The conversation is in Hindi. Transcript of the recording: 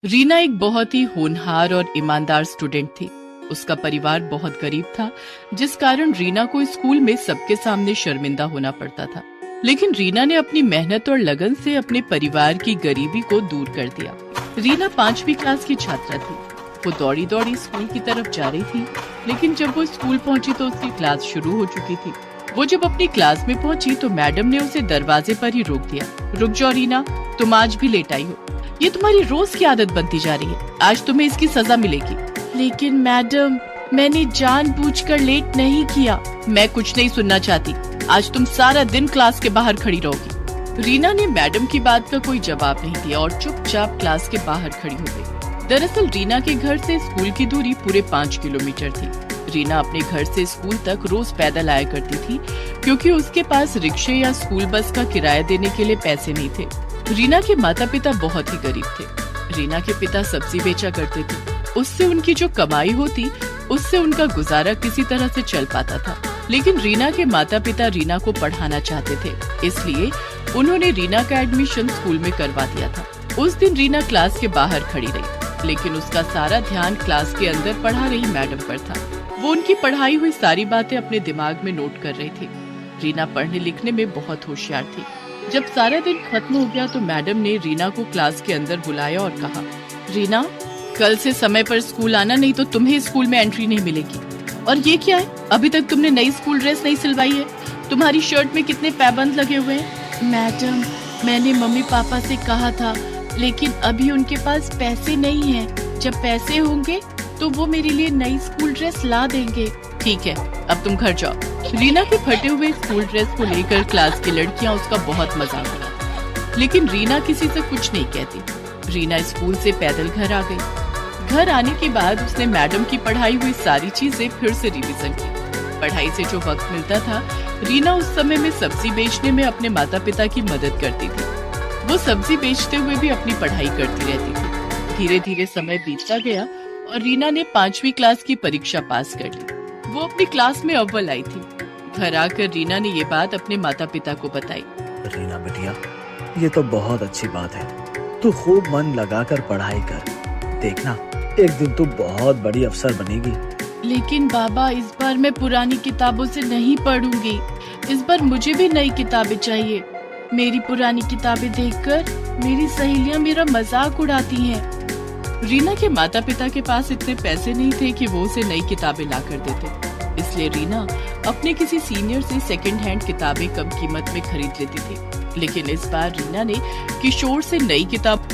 रीना एक बहुत ही होनहार और ईमानदार स्टूडेंट थी। उसका परिवार बहुत गरीब था, जिस कारण रीना को स्कूल में सबके सामने शर्मिंदा होना पड़ता था। लेकिन रीना ने अपनी मेहनत और लगन से अपने परिवार की गरीबी को दूर कर दिया। रीना 5वीं क्लास की छात्रा थी। वो दौड़ी दौड़ी स्कूल की तरफ जा रही थी, लेकिन जब वो स्कूल पहुंची तो उसकी क्लास शुरू हो चुकी थी। वो जब अपनी क्लास में पहुंची तो मैडम ने उसे दरवाजे पर ही रोक दिया। रुक जाओ रीना, तुम आज भी लेट आई हो। ये तुम्हारी रोज की आदत बनती जा रही है। आज तुम्हें इसकी सजा मिलेगी। लेकिन मैडम, मैंने जानबूझकर लेट नहीं किया। मैं कुछ नहीं सुनना चाहती। आज तुम सारा दिन क्लास के बाहर खड़ी रहोगी। रीना ने मैडम की बात का कोई जवाब नहीं दिया और चुपचाप क्लास के बाहर खड़ी हो गई। दरअसल रीना के घर से स्कूल की दूरी पूरे 5 किलोमीटर थी। रीना अपने घर से स्कूल तक रोज पैदल आया करती थी, क्योंकि उसके पास रिक्शे या स्कूल बस का किराया देने के लिए पैसे नहीं थे। रीना के माता पिता बहुत ही गरीब थे। रीना के पिता सब्जी बेचा करते थे। उससे उनकी जो कमाई होती, उससे उनका गुजारा किसी तरह से चल पाता था। लेकिन रीना के माता पिता रीना को पढ़ाना चाहते थे, इसलिए उन्होंने रीना का एडमिशन स्कूल में करवा दिया था। उस दिन रीना क्लास के बाहर खड़ी रही, लेकिन उसका सारा ध्यान क्लास के अंदर पढ़ा रही मैडम पर था। वो उनकी पढ़ाई हुई सारी बातें अपने दिमाग में नोट कर रही थी। रीना पढ़ने लिखने में बहुत होशियार थी। जब सारा दिन खत्म हो गया तो मैडम ने रीना को क्लास के अंदर बुलाया और कहा, रीना, कल से समय पर स्कूल आना, नहीं तो तुम्हें स्कूल में एंट्री नहीं मिलेगी। और ये क्या है? अभी तक तुमने नई स्कूल ड्रेस नहीं सिलवाई है। तुम्हारी शर्ट में कितने पैबंद लगे हुए हैं। मैडम, मैंने मम्मी पापा से कहा था, लेकिन अभी उनके पास पैसे नहीं हैं। जब पैसे होंगे तो वो मेरे लिए नई स्कूल ड्रेस ला देंगे। ठीक है, अब तुम घर जाओ। रीना के फटे हुए स्कूल ड्रेस को लेकर क्लास की लड़कियां उसका बहुत मजाक उड़ाती, लेकिन रीना किसी से कुछ नहीं कहती। रीना स्कूल से पैदल घर आ गई। घर आने के बाद उसने मैडम की पढ़ाई हुई सारी चीजें फिर से रिवीजन की। पढ़ाई से जो वक्त मिलता था, रीना उस समय में सब्जी बेचने में अपने माता पिता की मदद करती थी। वो सब्जी बेचते हुए भी अपनी पढ़ाई करती रहती थी। धीरे धीरे समय बीतता गया और रीना ने 5वीं क्लास की परीक्षा पास कर ली। वो अपनी क्लास में अव्वल आई थी। घर आकर रीना ने ये बात अपने माता पिता को बताई। रीना बेटिया, ये तो बहुत अच्छी बात है। तू खूब मन लगाकर पढ़ाई कर। देखना, एक दिन तू बहुत बड़ी अफसर बनेगी। लेकिन बाबा, इस बार मैं पुरानी किताबों से नहीं पढ़ूंगी। इस बार मुझे भी नई किताबें चाहिए। मेरी पुरानी किताबें देखकर मेरी सहेलियां मेरा मजाक उड़ाती हैं। रीना के माता पिता के पास इतने पैसे नहीं थे कि वो उसे नई किताबें ला कर देते, इसलिए रीना अपने किसी सीनियर से सेकंड हैंड किताबें कम कीमत में खरीद लेती थी। लेकिन इस बार रीना ने किशोर से नई किताब